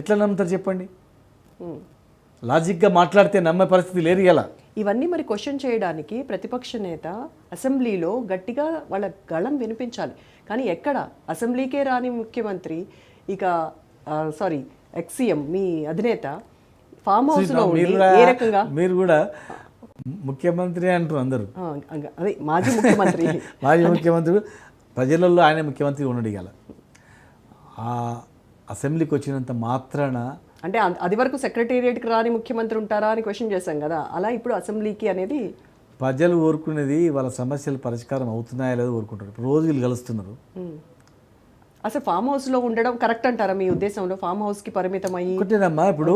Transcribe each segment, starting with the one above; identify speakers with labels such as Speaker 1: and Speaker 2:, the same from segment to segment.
Speaker 1: ఎట్లా నమ్ముతారు చెప్పండి? లాజిక్గా మాట్లాడితే నమ్మే పరిస్థితి లేదు ఇలా.
Speaker 2: ఇవన్నీ మరి క్వశ్చన్ చేయడానికి ప్రతిపక్ష నేత అసెంబ్లీలో గట్టిగా వాళ్ళ గళం వినిపించాలి. కానీ ఎక్కడ అసెంబ్లీకే రాని ముఖ్యమంత్రి, ఇక సారీ ఎక్స్-సీఎం మీ అధినేత ఫామ్ హౌస్లో ఉండి ఏ రకంగా
Speaker 1: మీరు కూడా ముఖ్యమంత్రి అంటారు అందరూ.
Speaker 2: అదే మాజీ ముఖ్యమంత్రి
Speaker 1: మాజీ ముఖ్యమంత్రి ప్రజలలో ఆయన ముఖ్యమంత్రి ఉన్నాడు. ఇవాళ ఆ అసెంబ్లీకి వచ్చినంత మాత్రాన
Speaker 2: అంటే అది వరకు సెక్రటేరియట్కి రాని ముఖ్యమంత్రి ఉంటారా అని క్వశ్చన్ చేశాం కదా, అలా ఇప్పుడు అసెంబ్లీకి అనేది
Speaker 1: ప్రజలు కోరుకునేది వాళ్ళ సమస్యలు పరిష్కారం అవుతున్నాయా లేదో కోరుకుంటారు. రోజు వీళ్ళు కలుస్తున్నారు.
Speaker 2: అసలు ఫామ్ హౌస్లో ఉండడం కరెక్ట్ అంటారా మీ ఉద్దేశంలో? ఫామ్ హౌస్కి పరిమితం అయ్యి
Speaker 1: ఒకటేనమ్మా, ఇప్పుడు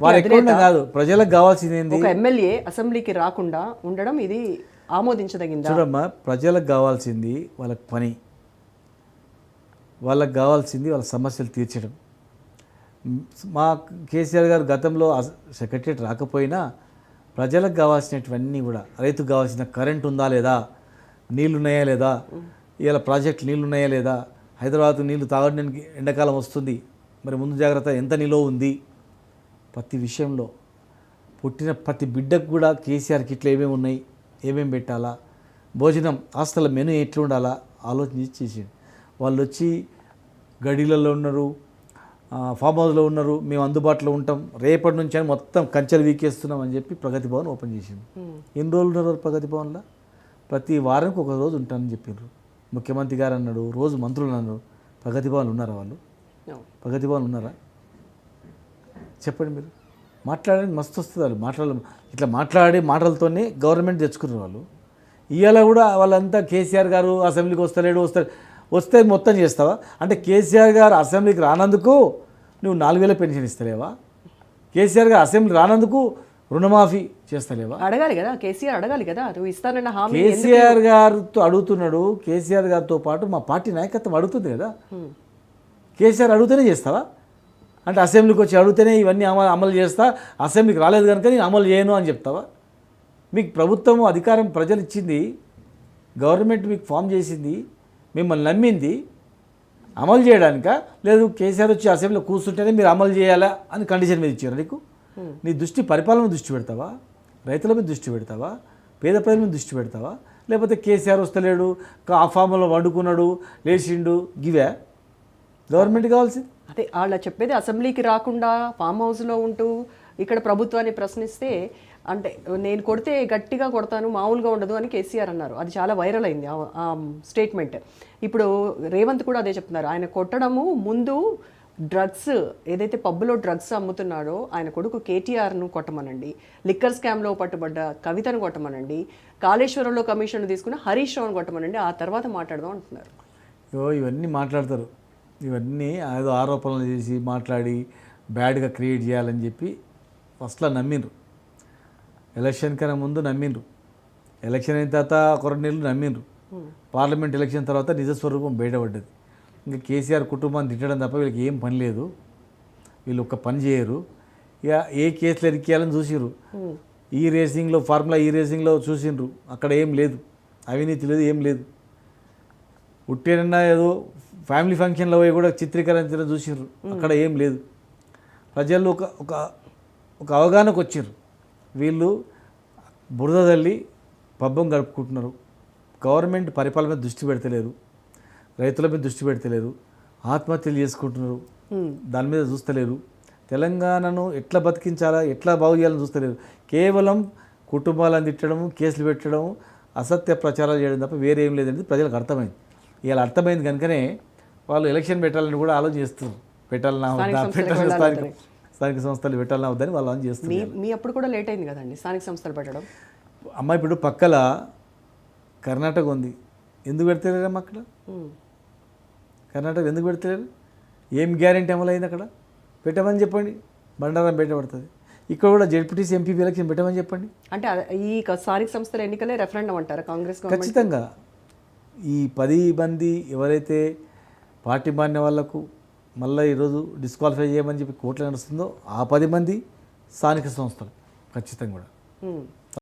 Speaker 1: వారు ఎక్కడ కాదు, ప్రజలకు కావాల్సింది ఏంది?
Speaker 2: ఒక ఎమ్మెల్యే అసెంబ్లీకి రాకుండా ఉండడం ఇది ఆమోదించదగిందా?
Speaker 1: చూడమ్మా, ప్రజలకు కావాల్సింది వాళ్ళకి పని, వాళ్ళకి కావాల్సింది వాళ్ళ సమస్యలు తీర్చడం. మా కేసీఆర్ గారు గతంలో సెక్రటరియట్ రాకపోయినా ప్రజలకు కావాల్సినటువన్నీ కూడా, రైతుకు కావాల్సిన కరెంట్ ఉందా లేదా, నీళ్ళు ఉన్నాయా లేదా, ఇలా ప్రాజెక్టులు నీళ్ళు ఉన్నాయా లేదా, హైదరాబాద్ నీళ్లు తాగడానికి ఎండాకాలం వస్తుంది, మరి ముందు జాగ్రత్త ఎంత నిలువ ఉంది, ప్రతి విషయంలో పుట్టిన ప్రతి బిడ్డకు కూడా కేసీఆర్ కిట్లు ఏమేమి ఉన్నాయి, ఏమేమి పెట్టాలా, భోజనం హాస్టల్ మెనూ ఎట్లా ఉండాలా ఆలోచించి చేసేది. వాళ్ళు వచ్చి గడిలలో ఉన్నారు, ఫామ్ హౌస్లో ఉన్నారు, మేము అందుబాటులో ఉంటాం, రేపటి నుంచి అని మొత్తం కంచెలు వీకేస్తున్నాం అని చెప్పి ప్రగతి భవన్ ఓపెన్ చేసింది. ఎన్ని రోజులు ఉన్నారు ప్రగతి భవన్లో? ప్రతి వారానికి ఒక రోజు ఉంటానని చెప్పారు. ముఖ్యమంత్రి గారు అన్నాడు, రోజు మంత్రులు అన్నారు. ప్రగతి భవన్ ఉన్నారా వాళ్ళు? ప్రగతి భవన్ ఉన్నారా చెప్పండి మీరు? మాట్లాడడానికి మస్తు వస్తుంది వాళ్ళు ఇట్లా మాట్లాడే మాటలతోనే గవర్నమెంట్ తెచ్చుకున్నారు వాళ్ళు. ఇవాళ కూడా వాళ్ళంతా కేసీఆర్ గారు అసెంబ్లీకి వస్తే మొత్తం చేస్తావా అంటే? కేసీఆర్ గారు అసెంబ్లీకి రానందుకు నువ్వు 4,000 పెన్షన్ ఇస్తలేవా? కేసీఆర్ గారు అసెంబ్లీ రానందుకు రుణమాఫీ చేస్తలేవా?
Speaker 2: అడగాలి కదా, కేసీఆర్ అడగాలి కదా, నువ్వు ఇస్తానన్న హామీ.
Speaker 1: కేసీఆర్ గారితో అడుగుతున్నాడు, కేసీఆర్ గారితో పాటు మా పార్టీ నాయకత్వం అడుగుతుంది కదా. కేసీఆర్ అడుగుతూనే చేస్తావా అంటే? అసెంబ్లీకి వచ్చి అడిగితేనే ఇవన్నీ అమలు చేస్తా, అసెంబ్లీకి రాలేదు కనుక నేను అమలు చేయను అని చెప్తావా? మీకు ప్రభుత్వం అధికారం ప్రజలు ఇచ్చింది, గవర్నమెంట్ మీకు ఫామ్ చేసింది, మిమ్మల్ని నమ్మింది అమలు చేయడానిక? లేదు కేసీఆర్ వచ్చి అసెంబ్లీలో కూర్చుంటేనే మీరు అమలు చేయాలా అని కండిషన్ మీద ఇచ్చారు నీకు? నీ దృష్టి పరిపాలన మీద దృష్టి పెడతావా, రైతుల మీద దృష్టి పెడతావా, పేద ప్రజల మీద దృష్టి పెడతావా, లేకపోతే కేసీఆర్ వస్తలేడు, ఆ ఫామ్లో వండుకున్నాడు, లేచిండు, గివే గవర్నమెంట్ కావాల్సింది?
Speaker 2: అదే వాళ్ళ చెప్పేది. అసెంబ్లీకి రాకుండా ఫామ్ హౌస్లో ఉంటూ ఇక్కడ ప్రభుత్వాన్ని ప్రశ్నిస్తే, అంటే నేను కొడితే గట్టిగా కొడతాను, మామూలుగా ఉండదు అని కేసీఆర్ అన్నారు. అది చాలా వైరల్ అయింది ఆ స్టేట్మెంట్. ఇప్పుడు రేవంత్ కూడా అదే చెప్తున్నారు. ఆయన కొట్టడము ముందు డ్రగ్స్ ఏదైతే పబ్లో డ్రగ్స్ అమ్ముతున్నాడో ఆయన కొడుకు కేటీఆర్ను కొట్టమనండి, లిక్కర్ స్కామ్లో పట్టుబడ్డ కవితను కొట్టమనండి, కాళేశ్వరంలో కమిషన్ తీసుకున్న హరీష్ రావును కొట్టమనండి, ఆ తర్వాత మాట్లాడదాం అంటున్నారు.
Speaker 1: ఇవన్నీ మాట్లాడతారు, ఇవన్నీ ఏదో ఆరోపణలు చేసి మాట్లాడి బ్యాడ్గా క్రియేట్ చేయాలని చెప్పి ఫస్ట్లో నమ్మిండ్రు. ఎలక్షన్ కన్నా ముందు నమ్మిండ్రు, ఎలక్షన్ అయిన తర్వాత ఒక 2 నెలలు నమ్మిండ్రు, పార్లమెంట్ ఎలక్షన్ తర్వాత నిజస్వరూపం బయటపడ్డది. ఇంకా కేసీఆర్ కుటుంబాన్ని తిట్టడం తప్ప వీళ్ళకి ఏం పని లేదు, వీళ్ళు ఒక్క పని చేయరు. ఇక ఏ కేసులు ఎరికేయాలని చూసిర్రు, ఈ రేసింగ్లో ఫార్ములా ఈ రేసింగ్లో చూసిండ్రు, అక్కడ ఏం లేదు, అవినీతి లేదు, ఏం లేదు. ఉట్టేనన్నా ఏదో ఫ్యామిలీ ఫంక్షన్లో పోయి కూడా చిత్రీకరించడం చూసిర్రు, అక్కడ ఏం లేదు. ప్రజలు ఒక అవగాహనకు వచ్చిర్రు, వీళ్ళు బురద తల్లి పబ్బం గడుపుకుంటున్నారు, గవర్నమెంట్ పరిపాలన మీద దృష్టి పెడతలేరు, రైతుల మీద దృష్టి పెడతలేరు, ఆత్మహత్యలు చేసుకుంటున్నారు, దాని మీద చూస్తలేరు, తెలంగాణను ఎట్లా బతికించాలా ఎట్లా బాగు చేయాలని చూస్తలేరు. కేవలం కుటుంబాలను తిట్టడము, కేసులు పెట్టడము, అసత్య ప్రచారాలు చేయడం తప్ప వేరే ఏం లేదనేది ప్రజలకు అర్థమైంది. ఇలా అర్థమైంది కనుకనే వాళ్ళు ఎలక్షన్ పెట్టాలని కూడా ఆలోచన చేస్తున్నారు. స్థానిక సంస్థలు పెట్టాలన్నా వద్దని వాళ్ళు ఆలోచన చేస్తున్నారు.
Speaker 2: మీ అప్పుడు కూడా లేట్ అయింది కదండి స్థానిక సంస్థలు పెట్టడం.
Speaker 1: అమ్మ ఇప్పుడు పక్కల కర్ణాటక ఉంది, ఎందుకు పెడతలేరమ్మా అక్కడ? కర్ణాటక ఎందుకు పెడతలేరు? ఏం గ్యారెంటీ అమలైంది అక్కడ? పెట్టమని చెప్పండి, బండారం బయటపడుతుంది. ఇక్కడ కూడా జెడ్పీటీసీ ఎంపీపీ ఎలక్షన్ పెట్టమని చెప్పండి.
Speaker 2: అంటే ఈ స్థానిక సంస్థల ఎన్నికలే రెఫరెండం అంటారా కాంగ్రెస్?
Speaker 1: ఖచ్చితంగా ఈ 10 మంది ఎవరైతే పార్టీ మారిన వాళ్లకు మళ్ళీ ఈరోజు డిస్క్వాలిఫై చేయమని చెప్పి కోర్టులో నడుస్తుందో ఆ 10 మంది స్థానిక సంస్థలు ఖచ్చితంగా కూడా